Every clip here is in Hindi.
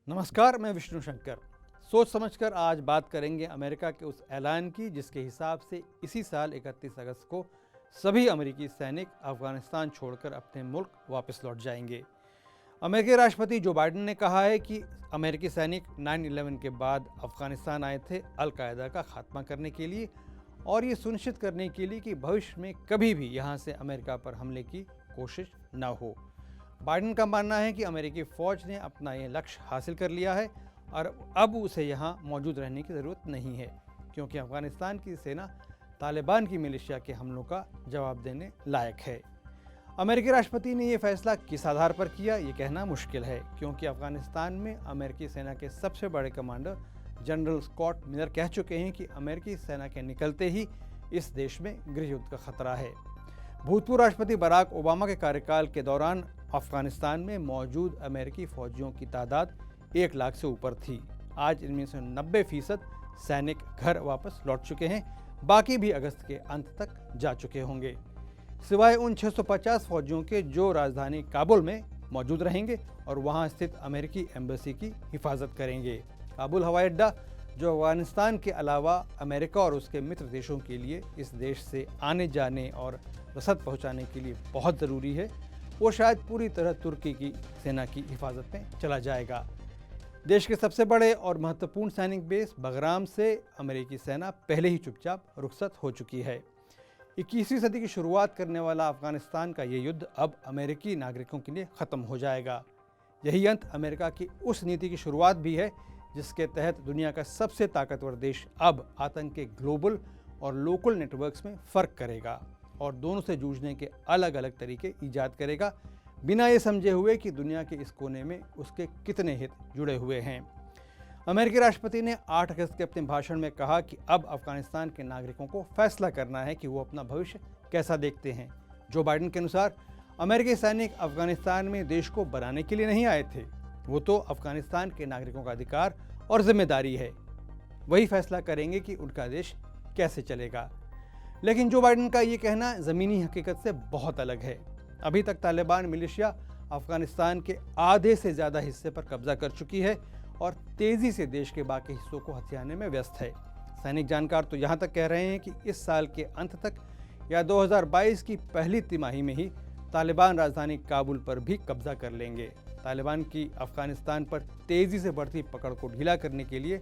नमस्कार, मैं विष्णु शंकर। सोच समझकर आज बात करेंगे अमेरिका के उस ऐलान की जिसके हिसाब से इसी साल 31 अगस्त को सभी अमेरिकी सैनिक अफगानिस्तान छोड़कर अपने मुल्क वापस लौट जाएंगे। अमेरिकी राष्ट्रपति जो बाइडेन ने कहा है कि अमेरिकी सैनिक 9/11 के बाद अफगानिस्तान आए थे अल-कायदा का खात्मा करने के लिए और ये सुनिश्चित करने के लिए कि भविष्य में कभी भी यहाँ से अमेरिका पर हमले की कोशिश न हो। बाइडेन का मानना है कि अमेरिकी फ़ौज ने अपना ये लक्ष्य हासिल कर लिया है और अब उसे यहाँ मौजूद रहने की ज़रूरत नहीं है, क्योंकि अफ़गानिस्तान की सेना तालिबान की मिलिशिया के हमलों का जवाब देने लायक है। अमेरिकी राष्ट्रपति ने यह फैसला किस आधार पर किया, ये कहना मुश्किल है, क्योंकि अफ़गानिस्तान में अमेरिकी सेना के सबसे बड़े कमांडर जनरल स्कॉट मिलर कह चुके हैं कि अमेरिकी सेना के निकलते ही इस देश में गृह युद्ध का खतरा है। भूतपूर्व राष्ट्रपति बराक ओबामा के कार्यकाल के दौरान अफगानिस्तान में मौजूद अमेरिकी फौजियों की तादाद 1 लाख से ऊपर थी। आज इनमें से 90% सैनिक घर वापस लौट चुके हैं, बाकी भी अगस्त के अंत तक जा चुके होंगे, सिवाय उन 650 फौजियों के जो राजधानी काबुल में मौजूद रहेंगे और वहां स्थित अमेरिकी एम्बेसी की हिफाजत करेंगे। काबुल हवाई अड्डा, जो अफगानिस्तान के अलावा अमेरिका और उसके मित्र देशों के लिए इस देश से आने जाने और रसद पहुंचाने के लिए बहुत ज़रूरी है, वो शायद पूरी तरह तुर्की की सेना की हिफाजत में चला जाएगा। देश के सबसे बड़े और महत्वपूर्ण सैनिक बेस बगराम से अमेरिकी सेना पहले ही चुपचाप रुखसत हो चुकी है। 21वीं सदी की शुरुआत करने वाला अफगानिस्तान का ये युद्ध अब अमेरिकी नागरिकों के लिए ख़त्म हो जाएगा। यही अंत अमेरिका की उस नीति की शुरुआत भी है जिसके तहत दुनिया का सबसे ताकतवर देश अब आतंक के ग्लोबल और लोकल नेटवर्क्स में फ़र्क करेगा और दोनों से जूझने के अलग अलग तरीके ईजाद करेगा, बिना ये समझे हुए कि दुनिया के इस कोने में उसके कितने हित जुड़े हुए हैं। अमेरिकी राष्ट्रपति ने 8 अगस्त के अपने भाषण में कहा कि अब अफगानिस्तान के नागरिकों को फैसला करना है कि वो अपना भविष्य कैसा देखते हैं। जो बाइडेन के अनुसार अमेरिकी सैनिक अफगानिस्तान में देश को बनाने के लिए नहीं आए थे, वो तो अफगानिस्तान के नागरिकों का अधिकार और जिम्मेदारी है। वही फैसला करेंगे कि उनका देश कैसे चलेगा। लेकिन जो बाइडेन का ये कहना ज़मीनी हकीकत से बहुत अलग है। अभी तक तालिबान मिलिशिया अफगानिस्तान के आधे से ज़्यादा हिस्से पर कब्जा कर चुकी है और तेज़ी से देश के बाकी हिस्सों को हथियाने में व्यस्त है। सैनिक जानकार तो यहाँ तक कह रहे हैं कि इस साल के अंत तक या 2022 की पहली तिमाही में ही तालिबान राजधानी काबुल पर भी कब्जा कर लेंगे। तालिबान की अफगानिस्तान पर तेज़ी से बढ़ती पकड़ को ढीला करने के लिए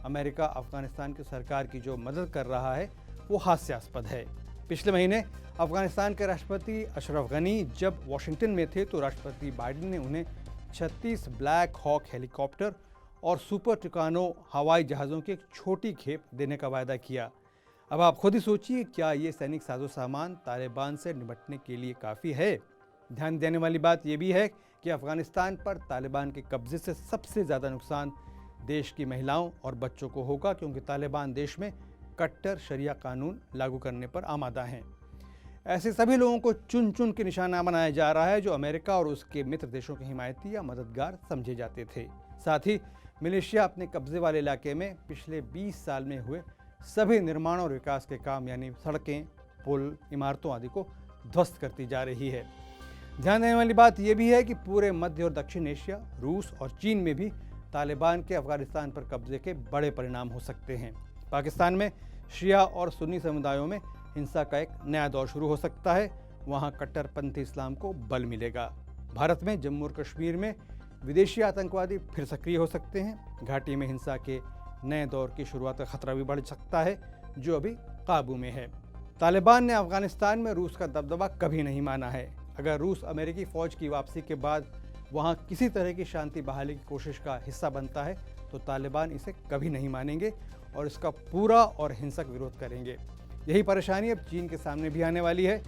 अमेरिका अफगानिस्तान की सरकार की जो मदद कर रहा है वो हास्यास्पद है। पिछले महीने अफगानिस्तान के राष्ट्रपति अशरफ गनी जब वॉशिंगटन में थे तो राष्ट्रपति बाइडेन ने उन्हें 36 ब्लैक हॉक हेलीकॉप्टर और सुपर टुकानो हवाई जहाज़ों की एक छोटी खेप देने का वायदा किया। अब आप खुद ही सोचिए, क्या ये सैनिक साजो सामान तालिबान से निपटने के लिए काफ़ी है? ध्यान देने वाली बात यह भी है कि अफगानिस्तान पर तालिबान के कब्जे से सबसे ज़्यादा नुकसान देश की महिलाओं और बच्चों को होगा, क्योंकि तालिबान देश में कट्टर शरिया कानून लागू करने पर आमादा हैं। ऐसे सभी लोगों को चुन चुन के निशाना बनाया जा रहा है जो अमेरिका और उसके मित्र देशों के हिमायती या मददगार समझे जाते थे। साथ ही मिलिशिया अपने कब्जे वाले इलाके में पिछले 20 साल में हुए सभी निर्माण और विकास के काम यानी सड़कें, पुल, इमारतों आदि को ध्वस्त करती जा रही है। ध्यान देने वाली बात यह भी है कि पूरे मध्य और दक्षिण एशिया, रूस और चीन में भी तालिबान के अफगानिस्तान पर कब्जे के बड़े परिणाम हो सकते हैं। पाकिस्तान में शिया और सुन्नी समुदायों में हिंसा का एक नया दौर शुरू हो सकता है। वहाँ कट्टरपंथी इस्लाम को बल मिलेगा। भारत में जम्मू और कश्मीर में विदेशी आतंकवादी फिर सक्रिय हो सकते हैं। घाटी में हिंसा के नए दौर की शुरुआत का खतरा भी बढ़ सकता है, जो अभी काबू में है। तालिबान ने अफगानिस्तान में रूस का दबदबा कभी नहीं माना है। अगर रूस अमेरिकी फ़ौज की वापसी के बाद वहाँ किसी तरह की शांति बहाली की कोशिश का हिस्सा बनता है तो तालिबान इसे कभी नहीं मानेंगे और इसका पूरा और हिंसक विरोध करेंगे। यही परेशानी अब चीन के सामने भी आने वाली है।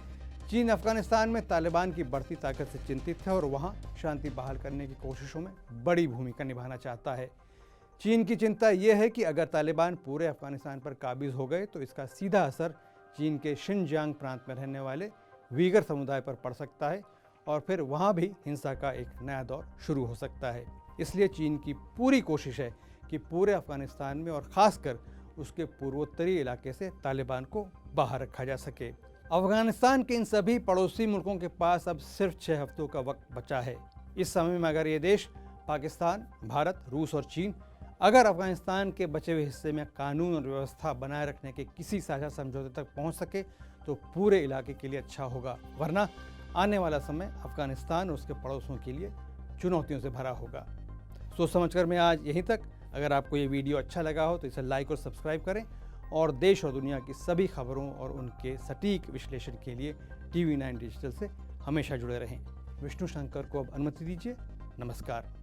चीन अफगानिस्तान में तालिबान की बढ़ती ताकत से चिंतित है और वहाँ शांति बहाल करने की कोशिशों में बड़ी भूमिका निभाना चाहता है। चीन की चिंता यह है कि अगर तालिबान पूरे अफगानिस्तान पर काबिज हो गए तो इसका सीधा असर चीन के शिनजियांग प्रांत में रहने वाले वीगर समुदाय पर पड़ सकता है और फिर वहाँ भी हिंसा का एक नया दौर शुरू हो सकता है। इसलिए चीन की पूरी कोशिश है कि पूरे अफगानिस्तान में और ख़ासकर उसके पूर्वोत्तरी इलाके से तालिबान को बाहर रखा जा सके। अफगानिस्तान के इन सभी पड़ोसी मुल्कों के पास अब सिर्फ 6 हफ्तों का वक्त बचा है। इस समय में अगर ये देश पाकिस्तान, भारत, रूस और चीन अगर अफगानिस्तान के बचे हुए हिस्से में कानून और व्यवस्था बनाए रखने के किसी साझा समझौते तक पहुंच सके तो पूरे इलाके के लिए अच्छा होगा, वरना आने वाला समय अफगानिस्तान और उसके पड़ोसियों के लिए चुनौतियों से भरा होगा। सोच समझकर मैं आज यहीं तक। अगर आपको ये वीडियो अच्छा लगा हो तो इसे लाइक और सब्सक्राइब करें और देश और दुनिया की सभी खबरों और उनके सटीक विश्लेषण के लिए TV9 डिजिटल से हमेशा जुड़े रहें। विष्णु शंकर को अब अनुमति दीजिए। नमस्कार।